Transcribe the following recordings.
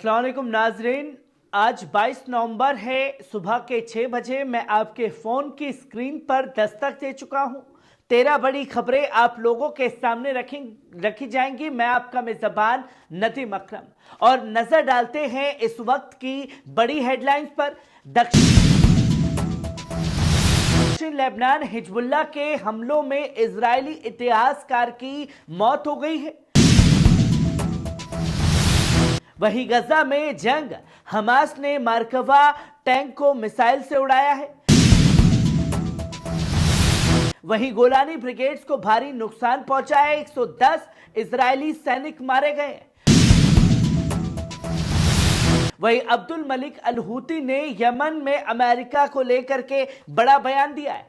अस्सलाम वालेकुम नाजरीन, आज 22 नवंबर है। सुबह के 6 बजे मैं आपके फ़ोन की स्क्रीन पर दस्तक दे चुका हूं। 13 बड़ी खबरें आप लोगों के सामने रखी जाएंगी। मैं आपका मेज़बान नदीम अकरम और नजर डालते हैं इस वक्त की बड़ी हेडलाइंस पर। दक्षिण लेबनान हिजबुल्लाह के हमलों में इजरायली इतिहासकार की मौत हो गई है। वहीं गजा में जंग, हमास ने मरकवा टैंक को मिसाइल से उड़ाया है। वहीं गोलानी ब्रिगेड्स को भारी नुकसान पहुंचा है। 110 इजरायली सैनिक मारे गए। वहीं अब्दुल मलिक अल हूती ने यमन में अमेरिका को लेकर के बड़ा बयान दिया है।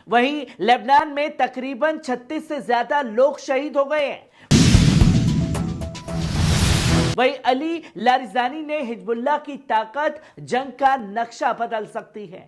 वहीं लेबनान में तकरीबन 36 से ज्यादा लोग शहीद हो गए हैं। वहीं अली लारिजानी ने हिजबुल्लाह की ताकत जंग का नक्शा बदल सकती है।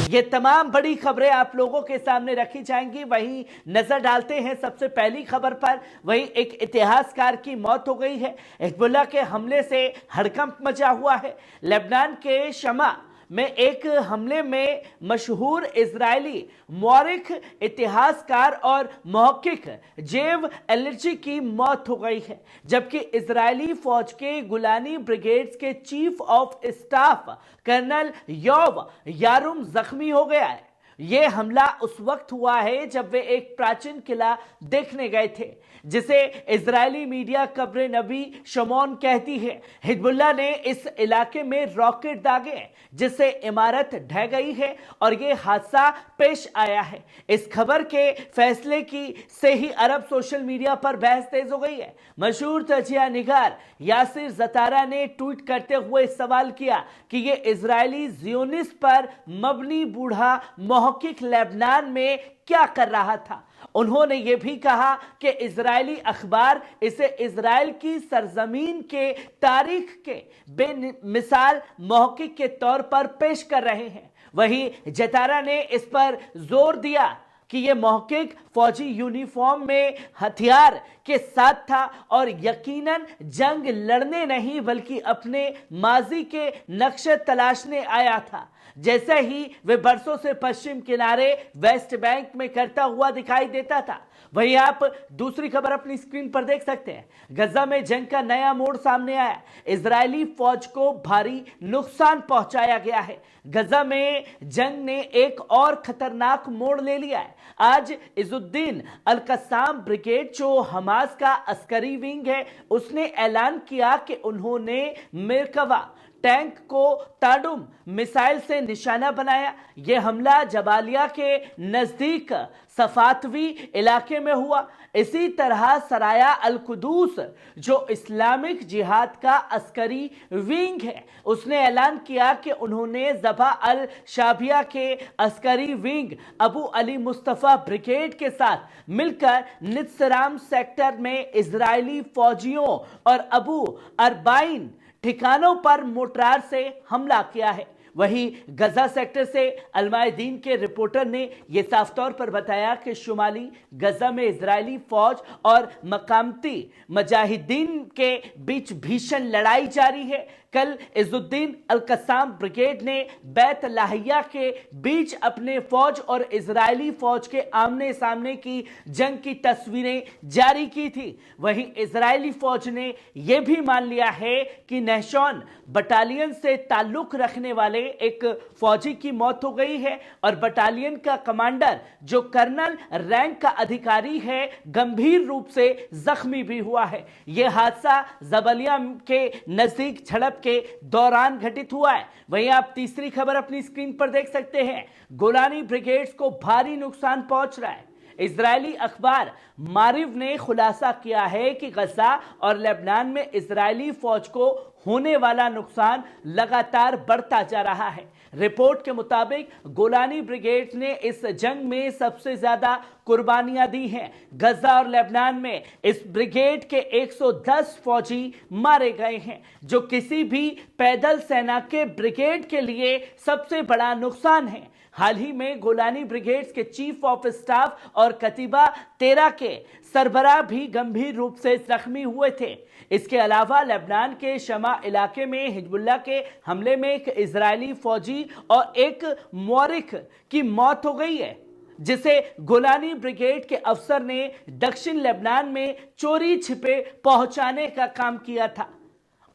ये तमाम बड़ी खबरें आप लोगों के सामने रखी जाएंगी। वहीं नजर डालते हैं सबसे पहली खबर पर। वहीं एक इतिहासकार की मौत हो गई है। हिजबुल्लाह के हमले से हड़कंप मचा हुआ है। लेबनान के शमा में एक हमले में मशहूर इजरायली मौरिख, इतिहासकार और महक्किक जेव एलर्जी की मौत हो गई है, जबकि इजरायली फौज के गुलानी ब्रिगेड्स के chief of staff colonel Yoav Yarom जख्मी हो गया है। यह हमला उस वक्त हुआ है जब वे एक प्राचीन किला देखने गए थे, जिसे इजरायली मीडिया कब्र नबी शमौन कहती है। हिजबुल्लाह ने इस इलाके में रॉकेट दागे, जिससे इमारत ढह गई है और यह हादसा पेश आया है। इस खबर के फैसले की से ही अरब सोशल मीडिया पर बहस तेज हो गई है। मशहूर तजिया निगार यासिर जतारा ने ट्वीट करते हुए सवाल किया कि यह इजरायली जियोनिस्ट पर मबनी बूढ़ा महक्किक लेबनान में क्या कर रहा था। उन्होंने यह भी कहा कि इजरायली अखबार इसे इजराइल की सरजमीन के तारीख के बेमिसाल महक्किक के तौर पर पेश कर रहे हैं। वहीं जतारा ने इस पर जोर दिया कि यह महक्किक फौजी यूनिफॉर्म में हथियार के साथ था और यकीनन जंग लड़ने नहीं बल्कि अपने माजी के नक्शे तलाशने आया था, जैसे ही वे बरसों से पश्चिम किनारे वेस्ट बैंक में करता हुआ दिखाई देता था। वहीं आप दूसरी खबर अपनी स्क्रीन पर देख सकते हैं। गजा में जंग का नया मोड़ सामने आया। इजरायली फौज को भारी नुकसान पहुंचाया गया है। गजा में जंग ने एक और खतरनाक मोड़ ले लिया है। आज इजुद्दीन अल कस्साम ब्रिगेड, जो हमास का अस्करी विंग है, उसने ऐलान किया कि उन्होंने मरकवा टैंक को ताडुम मिसाइल से निशाना बनाया। यह हमला जबालिया के नजदीक सफातवी इलाके में हुआ। इसी तरह सराया अल कुदूस, जो इस्लामिक जिहाद का अस्करी विंग है, उसने ऐलान किया कि उन्होंने ज़बा अल शाबिया के अस्करी विंग अबू अली मुस्तफ़ा ब्रिगेड के साथ मिलकर नित्सराम सेक्टर में इजरायली फौजियों और अबू अरबाइन ठिकानों पर मोर्टार से हमला किया है। वहीं गजा सेक्टर से अलमायदीन के रिपोर्टर ने यह साफ तौर पर बताया कि शुमाली गजा में इजरायली फौज और मकामती मुजाहिदीन के बीच भीषण लड़ाई जारी है। कल इजुद्दीन अल कस्साम ब्रिगेड ने बैत लाहिया के बीच अपने फौज और इजरायली फौज के आमने सामने की जंग की तस्वीरें जारी की थी। वहीं इजरायली फौज ने यह भी मान लिया है कि नहशौन बटालियन से ताल्लुक रखने वाले एक फौजी की मौत हो गई है और बटालियन का कमांडर, जो कर्नल रैंक का अधिकारी है, गंभीर रूप से जख्मी भी हुआ है। यह हादसा जबलिया के नजदीक झड़प के दौरान घटित हुआ है। वहीं आप तीसरी खबर अपनी स्क्रीन पर देख सकते हैं। गोलानी ब्रिगेड्स को भारी नुकसान पहुंच रहा है। इजरायली अखबार मारिव ने खुलासा किया है कि गजा और लेबनान में इजरायली फौज को होने वाला नुकसान लगातार बढ़ता जा रहा है। रिपोर्ट के मुताबिक गोलानी ब्रिगेड ने इस जंग में सबसे ज्यादा कुर्बानियां दी हैं। गजा और लेबनान में इस ब्रिगेड के 110 फौजी मारे गए हैं, जो किसी भी पैदल सेना के ब्रिगेड के लिए सबसे बड़ा नुकसान है। हाल ही में गोलानी ब्रिगेड्स के चीफ ऑफ स्टाफ और कतीबा 13 के सरबराह भी गंभीर रूप से जख्मी हुए थे। इसके अलावा लेबनान के शमा इलाके में हिजबुल्लाह के हमले में एक इजरायली फौजी और एक मौरिक की मौत हो गई है, जिसे गोलानी ब्रिगेड के अफसर ने दक्षिण लेबनान में चोरी छिपे पहुंचाने का काम किया था।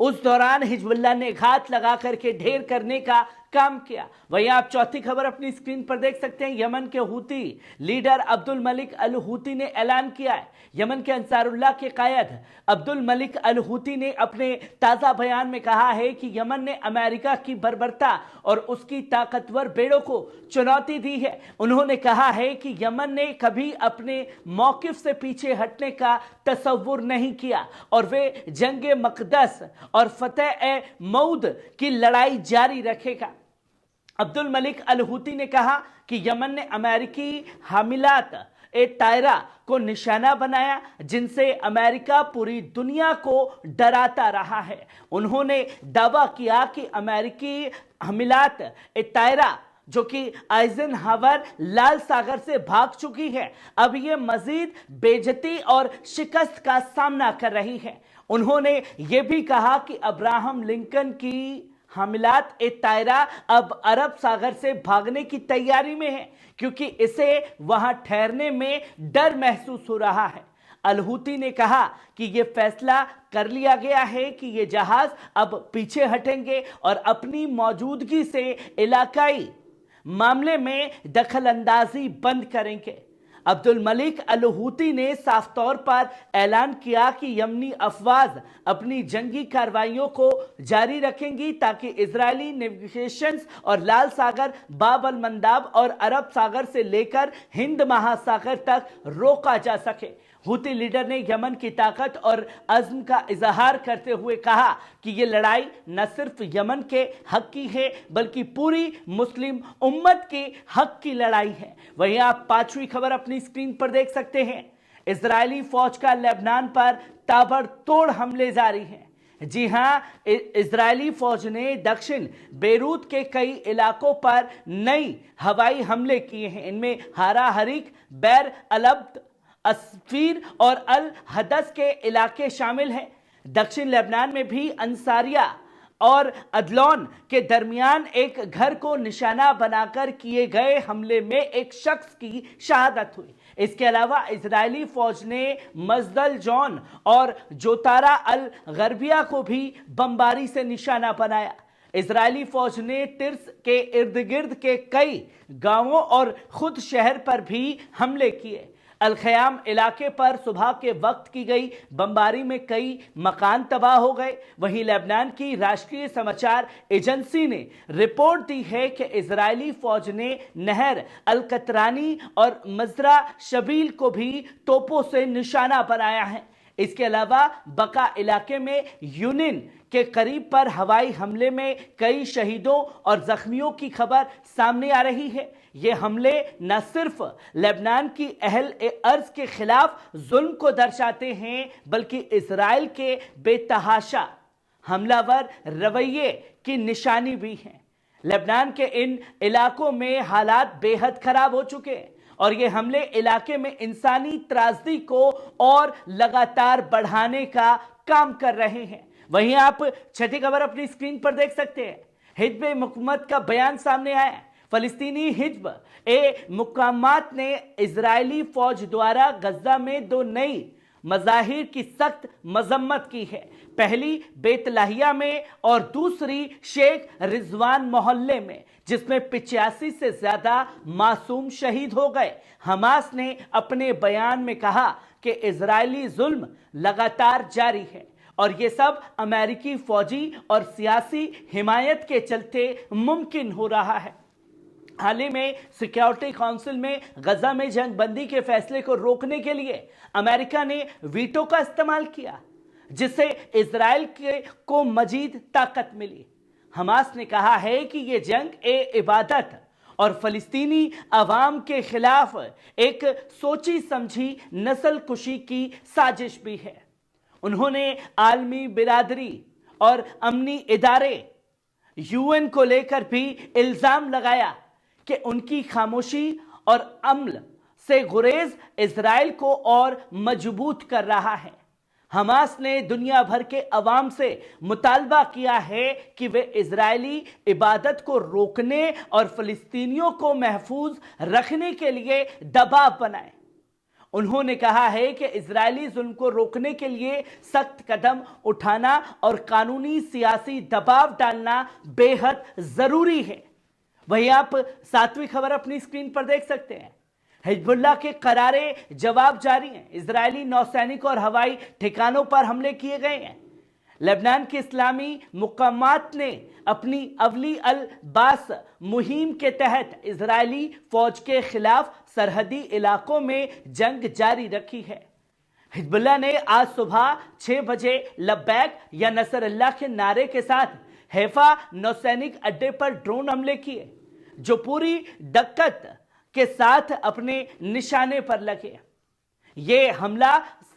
उस दौरान हिजबुल्लाह ने घात लगा करके ढेर करने का काम किया। वहीं आप चौथी खबर अपनी स्क्रीन पर देख सकते हैं। यमन के Houthi leader Abdul Malik al Houthi ने ऐलान किया है। यमन के अंसारुल्लाह के कायद अब्दुल मलिक अल हूती ने अपने ताजा बयान में कहा है कि यमन ने अमेरिका की बर्बरता और उसकी ताकतवर बेड़ों को चुनौती दी है। उन्होंने कहा है कि यमन ने कभी अपने मौकिफ से पीछे हटने का तसव्वुर नहीं किया और वे जंगे मकदस और फतेह मऊद की लड़ाई जारी रखेगा। अब्दुल मलिक अल हूती ने कहा कि यमन ने अमेरिकी हामिलात ए तायरा को निशाना बनाया, जिनसे अमेरिका पूरी दुनिया को डराता रहा है। उन्होंने दावा किया कि अमेरिकी हामिलात ए तायरा जो कि आइजनहावर लाल सागर से भाग चुकी है, अब यह मजीद बेइज्जती और शिकस्त का सामना कर रही है। उन्होंने यह भी कहा कि अब्राहम लिंकन की हामिलात ए तायरा अब अरब सागर से भागने की तैयारी में है, क्योंकि इसे वहां ठहरने में डर महसूस हो रहा है। अल हूती ने कहा कि यह फैसला कर लिया गया है कि ये जहाज अब पीछे हटेंगे और अपनी मौजूदगी से इलाकाई मामले में दखल अंदाजी बंद करेंगे। अब्दुल मलिक अल हूती ने साफ तौर पर ऐलान किया कि यमनी अफवाज अपनी जंगी कार्रवाइयों को जारी रखेंगी ताकि इजरायली नेविगेशन और लाल सागर, बाब अल मंदाब और अरब सागर से लेकर हिंद महासागर तक रोका जा सके। हूती लीडर ने यमन की ताकत और अज़्म का इजहार करते हुए कहा कि यह लड़ाई न सिर्फ यमन के हक की है बल्कि पूरी मुस्लिम उम्मत के हक की लड़ाई है। वहीं आप पांचवी खबर अपनी स्क्रीन पर देख सकते हैं। इजरायली फौज का लेबनान पर ताबड़तोड़ हमले जारी हैं। जी हां, इजरायली फौज ने दक्षिण बेरूत के कई इलाकों पर नई हवाई हमले किए हैं। इनमें हारा हरीक, बैर अलब्द, अस्फीर और अल हदस के इलाके शामिल हैं। दक्षिण लेबनान में भी अंसारिया और अदलौन के दरमियान एक घर को निशाना बनाकर किए गए हमले में एक शख्स की शहादत हुई। इसके अलावा इजरायली फौज ने मजदल जॉन और जोतारा अल गरबिया को भी बमबारी से निशाना बनाया। इजरायली फौज ने तिर्स के इर्द गिर्द के कई गांवों और खुद शहर पर भी हमले किए। अल खयाम इलाके पर सुबह के वक्त की गई बमबारी में कई मकान तबाह हो गए। वहीं लेबनान की राष्ट्रीय समाचार एजेंसी ने रिपोर्ट दी है कि इजरायली फौज ने नहर अल कतरानी और मजरा शबील को भी तोपों से निशाना बनाया है। इसके अलावा बका इलाके में यूनिन के करीब पर हवाई हमले में कई शहीदों और जख्मियों की खबर सामने आ रही है। ये हमले न सिर्फ लेबनान की अहल अर्ज के खिलाफ जुल्म को दर्शाते हैं बल्कि इजराइल के बेतहाशा हमलावर रवैये की निशानी भी हैं। लेबनान के इन इलाकों में हालात बेहद खराब हो चुके हैं और ये हमले इलाके में इंसानी त्रासदी को और लगातार बढ़ाने का काम कर रहे हैं। वहीं आप छठी खबर अपनी स्क्रीन पर देख सकते हैं। हिज्ब मुकम्मत का बयान सामने आया है। फलस्तीनी हिज्ब ए मुकामात ने इजरायली फौज द्वारा गज्जा में दो नई मज़ाहिर की सख्त मजम्मत की है। पहली बेतलाहिया में और दूसरी शेख रिजवान मोहल्ले में, जिसमें 85 से ज्यादा मासूम शहीद हो गए। हमास ने अपने बयान में कहा कि इजरायली जुल्म लगातार जारी है और ये सब अमेरिकी फौजी और सियासी हिमायत के चलते मुमकिन हो रहा है। हाल ही में सिक्योरिटी काउंसिल में गजा में जंगबंदी के फैसले को रोकने के लिए अमेरिका ने वीटो का इस्तेमाल किया, जिससे इजराइल को मजीद ताकत मिली। हमास ने कहा है कि यह जंग ए इबादत और फलस्तीनी अवाम के खिलाफ एक सोची समझी नस्ल कुशी की साजिश भी है। उन्होंने आलमी बिरादरी और अमनी इदारे यूएन को लेकर भी इल्जाम लगाया कि उनकी खामोशी और अम्ल से गुरेज इजराइल को और मजबूत कर रहा है। हमास ने दुनिया भर के अवाम से मुतालबा किया है कि वे इजरायली इबादत को रोकने और फिलिस्तीनियों को महफूज रखने के लिए दबाव बनाएं। उन्होंने कहा है कि इजरायली जुल्म को रोकने के लिए सख्त कदम उठाना और कानूनी सियासी दबाव डालना बेहद जरूरी है। वहीं आप सातवीं खबर अपनी स्क्रीन पर देख सकते हैं। हिजबुल्लाह के करारे जवाब जारी हैं। इजरायली नौसैनिक और हवाई ठिकानों पर हमले किए गए हैं। लेबनान के इस्लामी मुक़ामात ने अपनी अवली अल बास मुहिम के तहत इजरायली फौज के खिलाफ सरहदी इलाकों में जंग जारी रखी है। हिजबुल्लाह ने आज सुबह 6 बजे लब्बैक या नसरल्लाह के नारे के साथ हैफा नौसैनिक अड्डे पर ड्रोन हमले किए, जो पूरी दिक्कत के साथ अपने निशाने पर लगे। ये हमला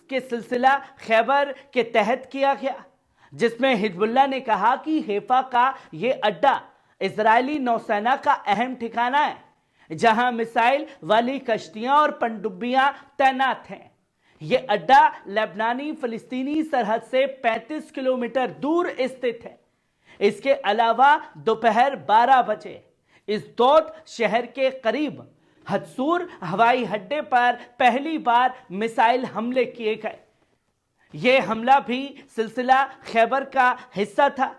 के सिलसिला खैबर के तहत किया गया, जिसमें हिजबुल्लाह ने कहा कि हैफा का ये अड्डा इजरायली नौसेना का अहम ठिकाना है, जहां मिसाइल वाली कश्तियां और पनडुब्बियां तैनात हैं। यह अड्डा लेबनानी फिलिस्तीनी सरहद से 35 किलोमीटर दूर स्थित है। इसके अलावा दोपहर 12 बजे इस दौत शहर के करीब हत्सूर हवाई अड्डे पर पहली बार मिसाइल हमले किए गए। यह हमला भी सिलसिला खैबर का हिस्सा था।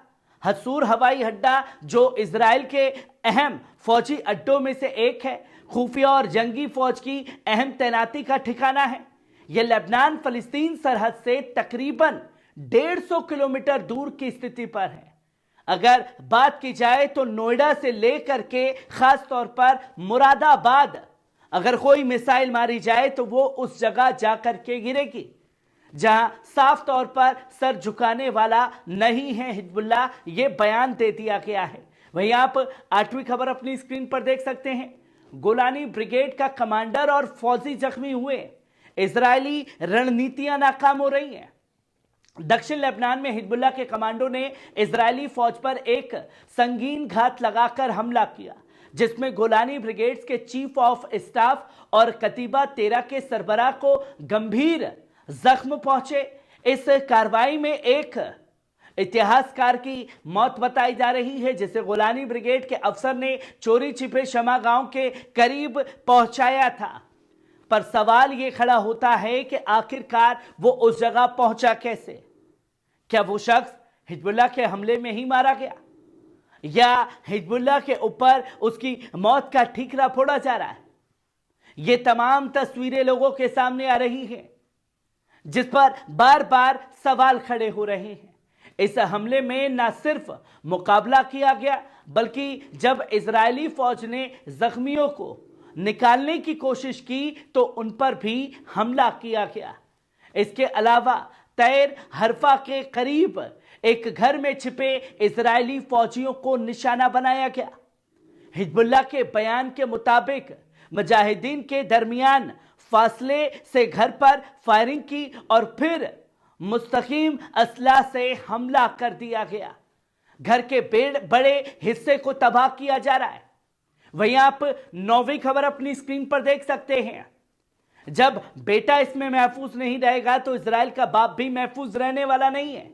हत्सूर हवाई अड्डा, जो इजराइल के अहम फौजी अड्डों में से एक है, खुफिया और जंगी फौज की अहम तैनाती का ठिकाना है। यह लेबनान फलस्तीन सरहद से तकरीबन 150 किलोमीटर दूर की स्थिति पर है। अगर बात की जाए तो नोएडा से लेकर के खास तौर पर मुरादाबाद अगर कोई मिसाइल मारी जाए तो वो उस जगह जाकर के गिरेगी जहां साफ तौर पर सर झुकाने वाला नहीं है हिजबुल्लाह, ये बयान दे दिया गया है। वहीं आप 8वीं खबर अपनी स्क्रीन पर देख सकते हैं। गोलानी ब्रिगेड का कमांडर और फौजी जख्मी हुए। इजरायली रणनीतियां नाकाम हो रही हैं। दक्षिण लेबनान में हिजबुल्लाह के कमांडो ने इजरायली फौज पर एक संगीन घात लगाकर हमला किया, जिसमें गोलानी ब्रिगेड्स के चीफ ऑफ स्टाफ और कतीबा 13 के सरबराह को गंभीर जख्म पहुंचे। इस कार्रवाई में एक इतिहासकार की मौत बताई जा रही है, जिसे गोलानी ब्रिगेड के अफसर ने चोरी छिपे शमा गांव के करीब पहुंचाया था। पर सवाल यह खड़ा होता है कि आखिरकार वो उस जगह पहुंचा कैसे? क्या वो शख्स हिजबुल्लाह के हमले में ही मारा गया, या हिजबुल्लाह के ऊपर उसकी मौत का ठीकरा फोड़ा जा रहा है? ये तमाम तस्वीरें लोगों के सामने आ रही हैं, जिस पर बार बार सवाल खड़े हो रहे हैं। इस हमले में न सिर्फ मुकाबला किया गया, बल्कि जब इजरायली फौज ने जख्मियों को निकालने की कोशिश की तो उन पर भी हमला किया गया। इसके अलावा तैर हरफा के करीब एक घर में छिपे इजरायली फौजियों को निशाना बनाया गया। हिजबुल्लाह के बयान के मुताबिक मुजाहिदीन के दरमियान फासले से घर पर फायरिंग की और फिर मुस्तकीम असला से हमला कर दिया गया। घर के बड़े हिस्से को तबाह किया जा रहा है। वहीं आप 9वीं खबर अपनी स्क्रीन पर देख सकते हैं। जब बेटा इसमें महफूज नहीं रहेगा तो इजराइल का बाप भी महफूज रहने वाला नहीं है।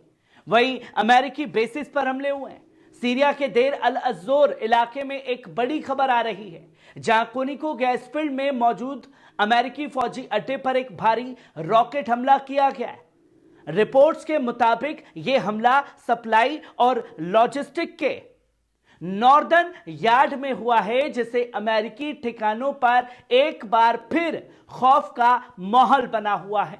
वहीं अमेरिकी बेसिस पर हमले हुए हैं। सीरिया के देर अल अज़ोर इलाके में एक बड़ी खबर आ रही है, जहां कोनिको गैस फील्ड में मौजूद अमेरिकी फौजी अड्डे पर एक भारी रॉकेट हमला किया गया है। रिपोर्ट्स के मुताबिक यह हमला सप्लाई और लॉजिस्टिक के नॉर्दर्न यार्ड में हुआ है, जिससे अमेरिकी ठिकानों पर एक बार फिर खौफ का माहौल बना हुआ है।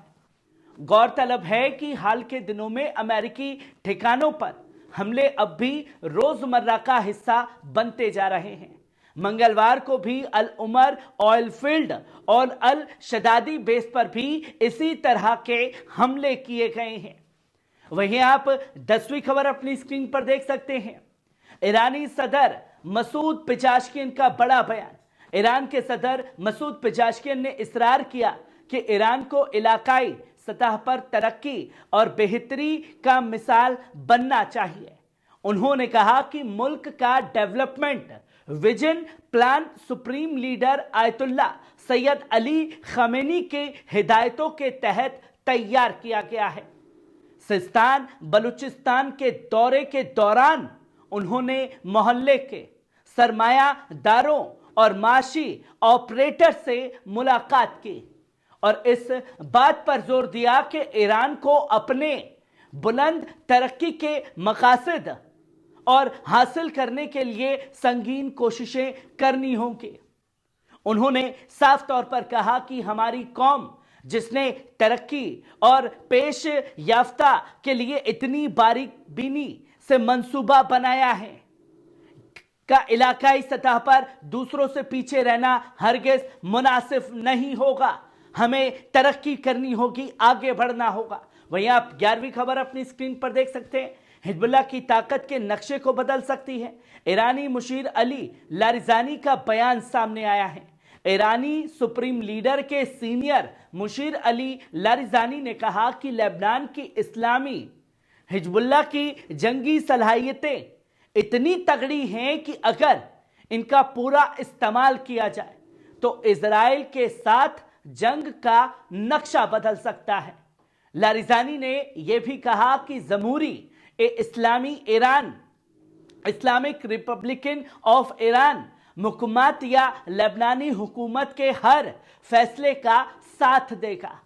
गौरतलब है कि हाल के दिनों में अमेरिकी ठिकानों पर हमले अब भी रोजमर्रा का हिस्सा बनते जा रहे हैं। मंगलवार को भी अल उमर ऑयल फील्ड और अल शदादी बेस पर भी इसी तरह के हमले किए गए हैं। वहीं आप 10वीं खबर अपनी स्क्रीन पर देख सकते हैं। ईरानी सदर मसूद पेजाशकियन का बड़ा बयान। ईरान के सदर मसूद पेजाशकियन ने इसरार किया कि ईरान को इलाकाई सतह पर तरक्की और बेहतरी का मिसाल बनना चाहिए। उन्होंने कहा कि मुल्क का development vision plan supreme leader ayatollah Syed Ali Khamenei के हिदायतों के तहत तैयार किया गया है। सिस्तान बलूचिस्तान के दौरे के दौरान उन्होंने मोहल्ले के सरमायादारों और माशी ऑपरेटर से मुलाकात की और इस बात पर जोर दिया कि ईरान को अपने बुलंद तरक्की के मकासद और हासिल करने के लिए संगीन कोशिशें करनी होंगी। उन्होंने साफ तौर पर कहा कि हमारी कौम जिसने तरक्की और पेश याफ्ता के लिए इतनी बारीक बीनी से मंसूबा बनाया है का इलाकाई सतह पर दूसरों से पीछे रहना हरगिज मुनासिब नहीं होगा। हमें तरक्की करनी होगी, आगे बढ़ना होगा। वहीं आप 11वीं खबर अपनी स्क्रीन पर देख सकते हैं। हिजबुल्लाह की ताकत के नक्शे को बदल सकती है। ईरानी मुशीर अली लारिजानी का बयान सामने आया है। ईरानी सुप्रीम लीडर के सीनियर मुशीर अली लारिजानी ने कहा कि लेबनान की इस्लामी हिजबुल्लाह की जंगी सलाहियतें इतनी तगड़ी हैं कि अगर इनका पूरा इस्तेमाल किया जाए तो इजराइल के साथ जंग का नक्शा बदल सकता है। लारिजानी ने यह भी कहा कि जमहूरी इस्लामी ईरान इस्लामिक रिपब्लिकन ऑफ ईरान हुकूमत या लेबनानी हुकूमत के हर फैसले का साथ देगा।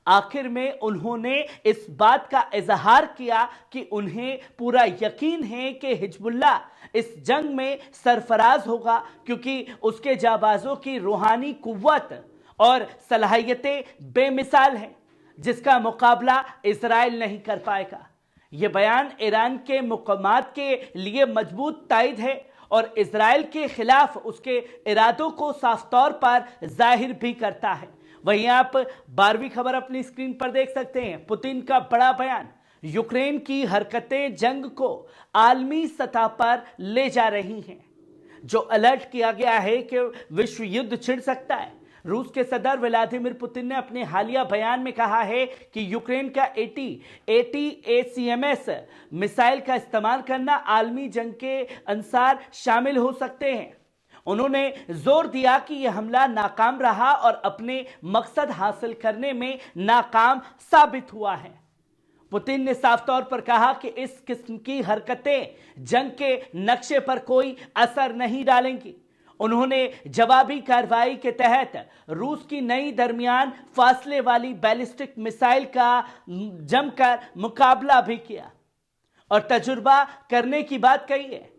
आखिर में उन्होंने इस बात का इजहार किया कि उन्हें पूरा यकीन है कि हिजबुल्लाह इस जंग में सरफराज होगा क्योंकि उसके जाबाजों की रूहानी कुव्वत और सलाहियतें बेमिसाल हैं जिसका मुकाबला इजराइल नहीं कर पाएगा। यह बयान ईरान के मुक़ामत के लिए मजबूत तायद है और इजराइल के खिलाफ उसके इरादों को साफ तौर पर जाहिर भी करता है। वहीं आप 12वीं खबर अपनी स्क्रीन पर देख सकते हैं। पुतिन का बड़ा बयान, यूक्रेन की हरकतें जंग को आलमी सतह पर ले जा रही हैं। जो अलर्ट किया गया है कि विश्व युद्ध छिड़ सकता है। रूस के सदर व्लादिमीर पुतिन ने अपने हालिया बयान में कहा है कि यूक्रेन का ATACMS मिसाइल का इस्तेमाल करना आलमी जंग के अंसार शामिल हो सकते हैं। उन्होंने जोर दिया कि यह हमला नाकाम रहा और अपने मकसद हासिल करने में नाकाम साबित हुआ है। पुतिन ने साफ तौर पर कहा कि इस किस्म की हरकतें जंग के नक्शे पर कोई असर नहीं डालेंगी। उन्होंने जवाबी कार्रवाई के तहत रूस की नई दरमियान फासले वाली बैलिस्टिक मिसाइल का जमकर मुकाबला भी किया और तजुर्बा करने की बात कही है।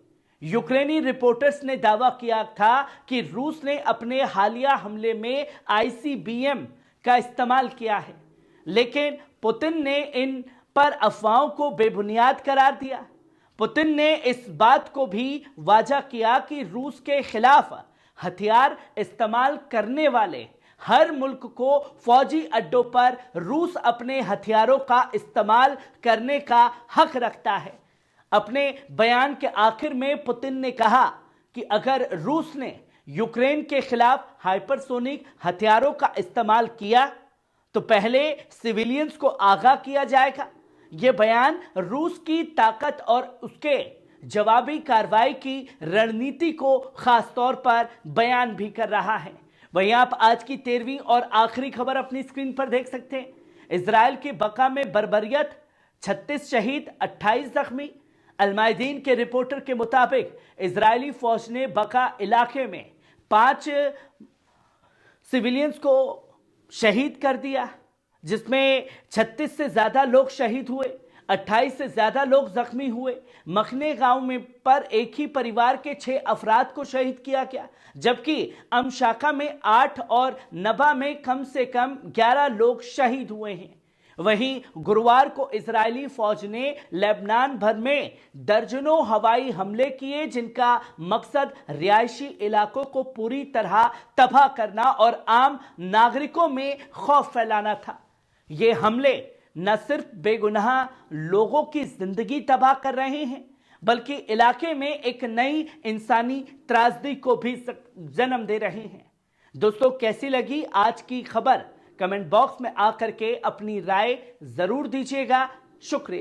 यूक्रेनी रिपोर्टर्स ने दावा किया था कि रूस ने अपने हालिया हमले में ICBM का इस्तेमाल किया है, लेकिन पुतिन ने इन पर अफवाहों को बेबुनियाद करार दिया। पुतिन ने इस बात को भी वाजा किया कि रूस के खिलाफ हथियार इस्तेमाल करने वाले हर मुल्क को फौजी अड्डों पर रूस अपने हथियारों का इस्तेमाल करने का हक रखता है। अपने बयान के आखिर में पुतिन ने कहा कि अगर रूस ने यूक्रेन के खिलाफ हाइपरसोनिक हथियारों का इस्तेमाल किया तो पहले सिविलियंस को आगाह किया जाएगा। यह बयान रूस की ताकत और उसके जवाबी कार्रवाई की रणनीति को खास तौर पर बयान भी कर रहा है। वहीं आप आज की 13वीं और आखिरी खबर अपनी स्क्रीन पर देख सकते हैं। इजराइल के बका में बर्बरियत, 36 शहीद 28 जख्मी। अलमायदीन के रिपोर्टर के मुताबिक इजरायली फौज ने बका इलाके में 5 सिविलियंस को शहीद कर दिया, जिसमें 36 से ज्यादा लोग शहीद हुए, 28 से ज्यादा लोग जख्मी हुए। मखने गांव में पर एक ही परिवार के 6 अफराद को शहीद किया गया, जबकि अमशाका में 8 और नबा में कम से कम 11 लोग शहीद हुए हैं। वहीं गुरुवार को इजरायली फौज ने लेबनान भर में दर्जनों हवाई हमले किए, जिनका मकसद रिहायशी इलाकों को पूरी तरह तबाह करना और आम नागरिकों में खौफ फैलाना था। ये हमले न सिर्फ बेगुनाह लोगों की जिंदगी तबाह कर रहे हैं, बल्कि इलाके में एक नई इंसानी त्रासदी को भी जन्म दे रहे हैं। दोस्तों, कैसी लगी आज की खबर? कमेंट बॉक्स में आकर के अपनी राय जरूर दीजिएगा। शुक्रिया।